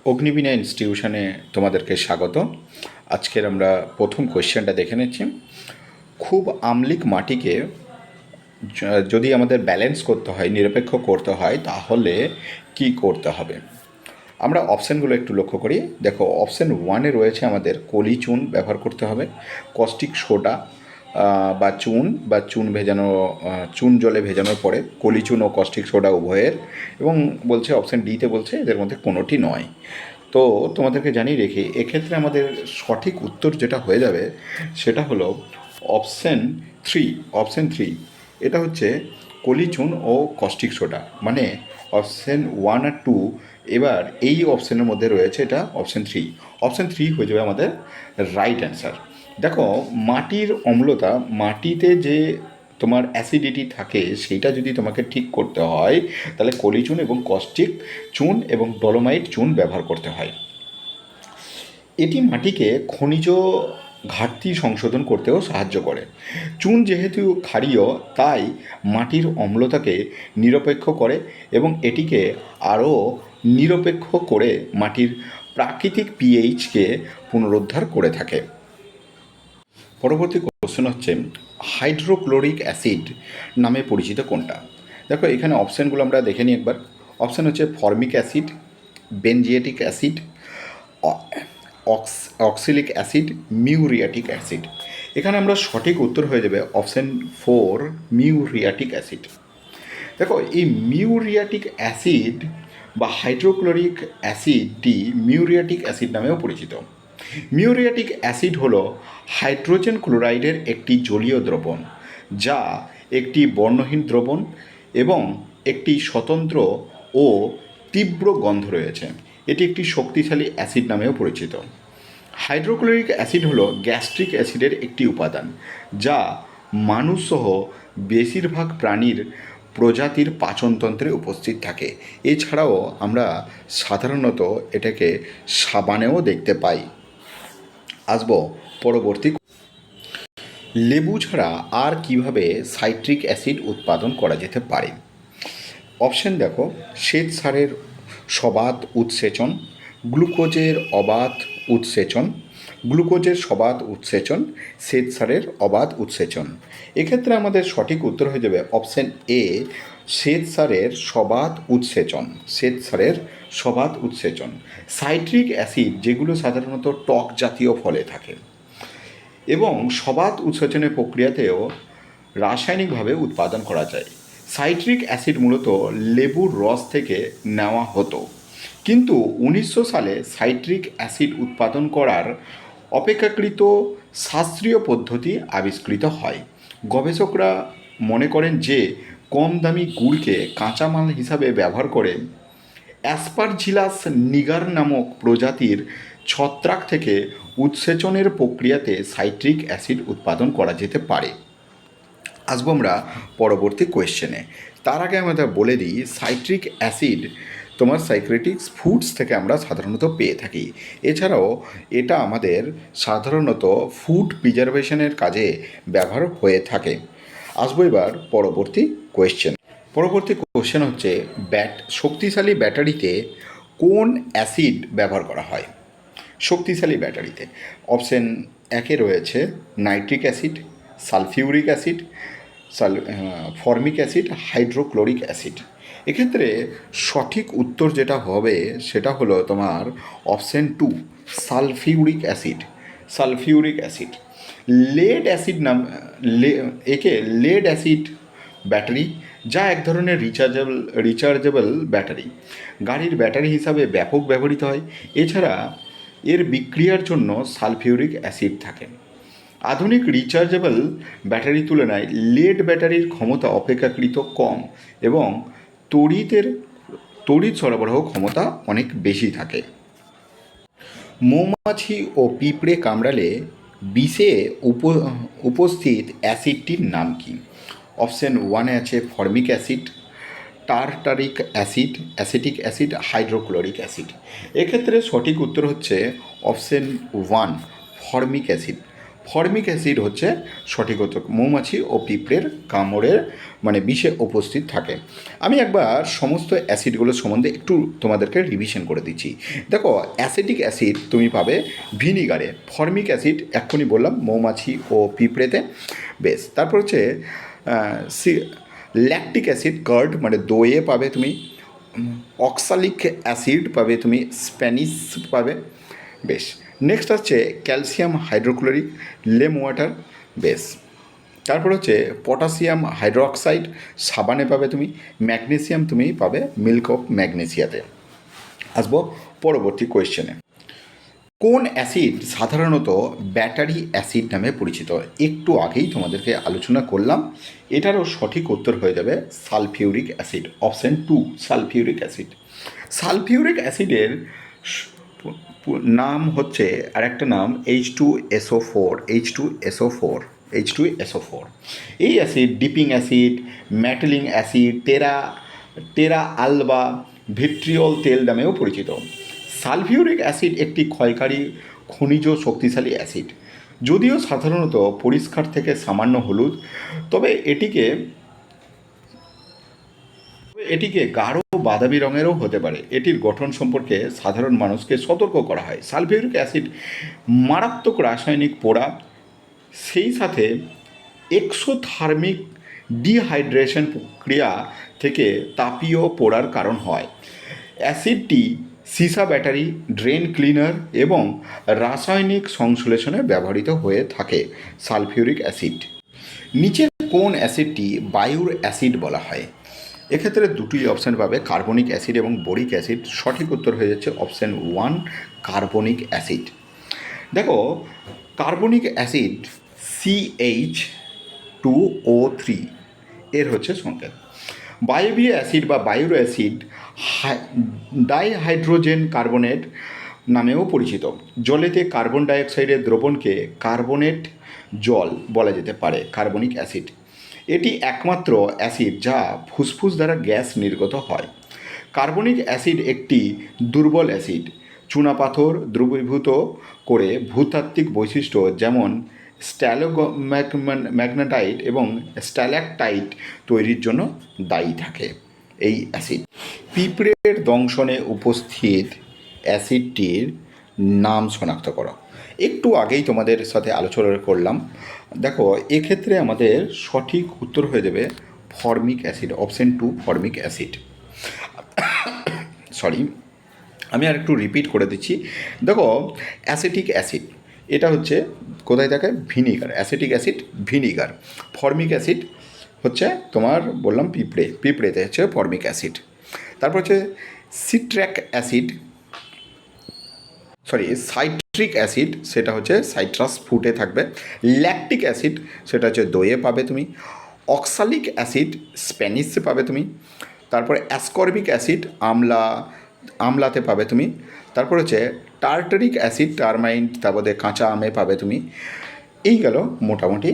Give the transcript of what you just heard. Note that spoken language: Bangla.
অগ্নিবীণা ইনস্টিটিউশনে তোমাদেরকে স্বাগত। আজকের আমরা প্রথম কোয়েশ্চেনটা দেখে নিচ্ছি। খুব আম্লিক মাটিকে যদি আমাদের ব্যালেন্স করতে হয়, নিরপেক্ষ করতে হয়, তাহলে কি করতে হবে? আমরা অপশানগুলো একটু লক্ষ্য করি। দেখো, অপশান ওয়ানে রয়েছে আমাদের কলি চুন ব্যবহার করতে হবে, কস্টিক সোডা বা চুন ভেজানো, চুন জলে ভেজানোর পরে কলি চুন ও কস্টিক সোডা উভয়ের, এবং বলছে অপশান ডিতে বলছে এদের মধ্যে কোনোটি নয়। তো তোমাদেরকে জানিয়ে রেখে এক্ষেত্রে আমাদের সঠিক উত্তর যেটা হয়ে যাবে সেটা হলো অপশান থ্রি। অপশান থ্রি এটা হচ্ছে কলি চুন ও কস্টিক সোডা, মানে অপশান ওয়ান আর টু। এবার এই অপশানের মধ্যে রয়েছে এটা অপশান থ্রি। অপশান থ্রি হয়ে যাবে আমাদের রাইট অ্যান্সার। দেখো, মাটির অম্লতা, মাটিতে যে তোমার অ্যাসিডিটি থাকে সেইটা যদি তোমাকে ঠিক করতে হয়, তাহলে কলি চুন এবং কস্টিক চুন এবং ডলোমাইট চুন ব্যবহার করতে হয়। এটি মাটিকে খনিজ ঘাটতি সংশোধন করতেও সাহায্য করে। চুন যেহেতু ক্ষারীয়, তাই মাটির অম্লতাকে নিরপেক্ষ করে এবং এটিকে আরও নিরপেক্ষ করে মাটির প্রাকৃতিক পিএইচকে পুনরুদ্ধার করে থাকে। পরবর্তী কোশ্চেন হচ্ছে হাইড্রোক্লোরিক অ্যাসিড নামে পরিচিত কোনটা? দেখো, এখানে অপশানগুলো আমরা দেখে নিই একবার। অপশান হচ্ছে formic acid, benzoic acid, oxalic acid, muriatic acid. এখানে আমরা সঠিক উত্তর হয়ে যাবে অপশান ফোর, মিউরিয়াটিক অ্যাসিড। দেখো, এই মিউরিয়াটিক অ্যাসিড বা হাইড্রোক্লোরিক অ্যাসিডটি মিউরিয়াটিক অ্যাসিড নামেও পরিচিত। মিউরিয়াটিক অ্যাসিড হল হাইড্রোজেন ক্লোরাইডের একটি জলীয় দ্রবণ, যা একটি বর্ণহীন দ্রবণ এবং একটি স্বতন্ত্র ও তীব্র গন্ধ রয়েছে। এটি একটি শক্তিশালী অ্যাসিড নামেও পরিচিত। হাইড্রোক্লোরিক অ্যাসিড হল গ্যাস্ট্রিক অ্যাসিডের একটি উপাদান, যা মানুষসহ বেশিরভাগ প্রাণীর প্রজাতির পাচনতন্ত্রে উপস্থিত থাকে। এছাড়াও আমরা সাধারণত এটাকে সাবানেও দেখতে পাই। আসবো পরবর্তী। লেবু ছাড়া আর কিভাবে সাইট্রিক অ্যাসিড উৎপাদন করা যেতে পারে? অপশন দেখো, শ্বেত সারের সবাত উৎসেচন, গ্লুকোজের অবাধ উৎসেচন, গ্লুকোজের সবাত উৎসেচন, শ্বেত সারের অবাধ উৎসেচন। এক্ষেত্রে আমাদের সঠিক উত্তর হয়ে যাবে অপশন এ, শ্বেত সারের সবাত উৎসেচন। শ্বেত সারের সবাত উৎসেচন। সাইট্রিক অ্যাসিড যেগুলো সাধারণত টক জাতীয় ফলে থাকে এবং সবাত উৎসেচনের প্রক্রিয়াতেও রাসায়নিকভাবে উৎপাদন করা যায়। সাইট্রিক অ্যাসিড মূলত লেবুর রস থেকে নেওয়া হতো, কিন্তু 1900 সালে সাইট্রিক অ্যাসিড উৎপাদন করার অপেক্ষাকৃত শাস্ত্রীয় পদ্ধতি আবিষ্কৃত হয়। গবেষকরা মনে করেন যে কম দামি গুড়কে কাঁচামাল হিসাবে ব্যবহার করে অ্যাসপারজিলাস নিগার নামক প্রজাতির ছত্রাক থেকে উৎসেচনের প্রক্রিয়াতে সাইট্রিক অ্যাসিড উৎপাদন করা যেতে পারে। আসবো আমরা পরবর্তী কোয়েশ্চেনে। তার আগে আমরা বলে দিই, সাইট্রিক অ্যাসিড তোমার সাইক্রেটিক্স ফুডস থেকে আমরা সাধারণত পেয়ে থাকি। এছাড়াও এটা আমাদের সাধারণত ফুড প্রিজারভেশনের কাজে ব্যবহার হয়ে থাকে। আসবো এবার পরবর্তী কোয়েশ্চেন। পরবর্তী কোয়েশ্চেন হচ্ছে শক্তিশালী ব্যাটারিতে কোন অ্যাসিড ব্যবহার করা হয়? শক্তিশালী ব্যাটারিতে অপশন একে রয়েছে nitric acid, sulphuric acid, formic acid, hydrochloric acid. এক্ষেত্রে সঠিক উত্তর যেটা হবে সেটা হলো তোমার option two, sulphuric acid. Sulphuric acid. Lead acid একে লেড অ্যাসিড ব্যাটারি, যা এক ধরনের রিচার্জেবল ব্যাটারি, গাড়ির ব্যাটারি হিসাবে ব্যাপক ব্যবহৃত হয়। এছাড়া এর বিক্রিয়ার জন্য সালফিউরিক অ্যাসিড থাকে। আধুনিক রিচার্জেবল ব্যাটারির তুলনায় লেড ব্যাটারির ক্ষমতা অপেক্ষাকৃত কম এবং তড়িৎ সরবরাহ ক্ষমতা অনেক বেশি থাকে। মৌমাছি ও পিঁপড়ে কামড়ালে বিষে উপস্থিত অ্যাসিডটির নাম কি? অপশন ওয়ানে আছে formic acid, tartaric acid, acetic acid, hydrochloric acid. এক্ষেত্রে সঠিক উত্তর হচ্ছে option one, formic acid. Formic acid হচ্ছে সঠিক উত্তর, মৌমাছি ও পিঁপড়ের কামড়ের মানে বিষে উপস্থিত থাকে। আমি একবার সমস্ত অ্যাসিডগুলো সম্বন্ধে একটু তোমাদেরকে রিভিশন করে দিচ্ছি। দেখো, অ্যাসিটিক অ্যাসিড তুমি পাবে ভিনিগারে, ফর্মিক অ্যাসিড এক্ষুনি বললাম মৌমাছি ও পিঁপড়েতে। বেশ, তারপর হচ্ছে ল্যাকটিক অ্যাসিড কার্ড মানে দইয়ে পাবে তুমি, অক্সালিক অ্যাসিড পাবে তুমি, স্প্যানিশ পাবে। বেশ, নেক্সট হচ্ছে ক্যালসিয়াম হাইড্রোক্লোরিক লেম ওয়াটার। বেশ, তারপর হচ্ছে পটাশিয়াম হাইড্রোক্সাইড সাবানে পাবে তুমি, ম্যাগনেসিয়াম তুমি পাবে মিল্ক অফ ম্যাগনেসিয়াতে। আসবো পরবর্তী কোয়েশ্চেনে। কোন অ্যাসিড সাধারণত ব্যাটারি অ্যাসিড নামে পরিচিত? একটু আগেই তোমাদেরকে আলোচনা করলাম, এটারও সঠিক উত্তর হয়ে যাবে sulphuric acid, option 2 sulphuric acid. Sulphuric অ্যাসিডের নাম হচ্ছে আরেকটা নাম H2SO4, H2SO4। এই অ্যাসিড ডিপিং অ্যাসিড, ম্যাটেলিং অ্যাসিড, টেরা আলবা, ভিট্রিয়ল তেল নামেও পরিচিত। সালফিউরিক অ্যাসিড একটি ক্ষয়কারী খনিজ শক্তিশালী অ্যাসিড। যদিও সাধারণত পরিষ্কার থেকে সামান্য হলুদ, তবে এটিকে গাঢ় বাদামি রঙেরও হতে পারে। এটির গঠন সম্পর্কে সাধারণ মানুষকে সতর্ক করা হয়। সালফিউরিক অ্যাসিড মারাত্মক রাসায়নিক পোড়া, সেই সাথে এক্সোথার্মিক ডিহাইড্রেশন প্রক্রিয়া থেকে তাপীয় পোড়ার কারণ হয়। অ্যাসিডটি সীসা ব্যাটারি, ড্রেন ক্লিনার এবং রাসায়নিক সংশ্লেষণে ব্যবহৃত হয়ে থাকে। সালফিউরিক অ্যাসিড নিচের কোন অ্যাসিডটি বায়ুর অ্যাসিড বলা হয়? এক্ষেত্রে দুটি অপশান পাবে, কার্বনিক অ্যাসিড এবং বোরিক অ্যাসিড। সঠিক উত্তর হয়ে যাচ্ছে অপশান 1 কার্বনিক অ্যাসিড। দেখো, কার্বনিক অ্যাসিড CH2O3 এর হচ্ছে সংকেত। বায়বীয় অ্যাসিড বা বায়ুর অ্যাসিড ডাইহাইড্রোজেন কার্বনেট নামেও পরিচিত। জলেতে কার্বন ডাইঅক্সাইডের দ্রবণকে কার্বনেট জল বলা যেতে পারে। কার্বনিক অ্যাসিড এটি একমাত্র অ্যাসিড যা ফুসফুস দ্বারা গ্যাস নির্গত হয়। কার্বনিক অ্যাসিড একটি দুর্বল অ্যাসিড, চুনাপাথর দ্রবীভূত করে ভূতাত্ত্বিক বৈশিষ্ট্য যেমন ম্যাগনেটাইট এবং স্ট্যালাকটাইট তৈরির জন্য দায়ী থাকে এই অ্যাসিড। পিঁপড়ের দংশনে উপস্থিত অ্যাসিডটির নাম শনাক্ত করো। একটু আগেই তোমাদের সাথে আলোচনা করলাম। দেখো, এক্ষেত্রে আমাদের সঠিক উত্তর হয়ে যাবে formic acid, option 2 formic acid. Sorry, আমি আর একটু রিপিট করে দিচ্ছি। দেখো, অ্যাসিটিক অ্যাসিড এটা হচ্ছে কোথায় থাকে? Vinegar. Acetic acid vinegar. Formic acid হচ্ছে তোমার বললাম পিঁপড়েতে হচ্ছে ফর্মিক অ্যাসিড। তারপর হচ্ছে সাইট্রিক অ্যাসিড, সেটা হচ্ছে সাইট্রাস ফ্রুটে থাকবে। ল্যাকটিক অ্যাসিড সেটা হচ্ছে দইয়ে পাবে তুমি। অক্সালিক অ্যাসিড স্প্যানিশে পাবে তুমি। তারপরে অ্যাসকর্বিক অ্যাসিড আমলাতে পাবে তুমি। তারপর হচ্ছে টার্টারিক অ্যাসিড টারমাইন, তারপরে কাঁচা আমে পাবে তুমি। এই গেল মোটামুটি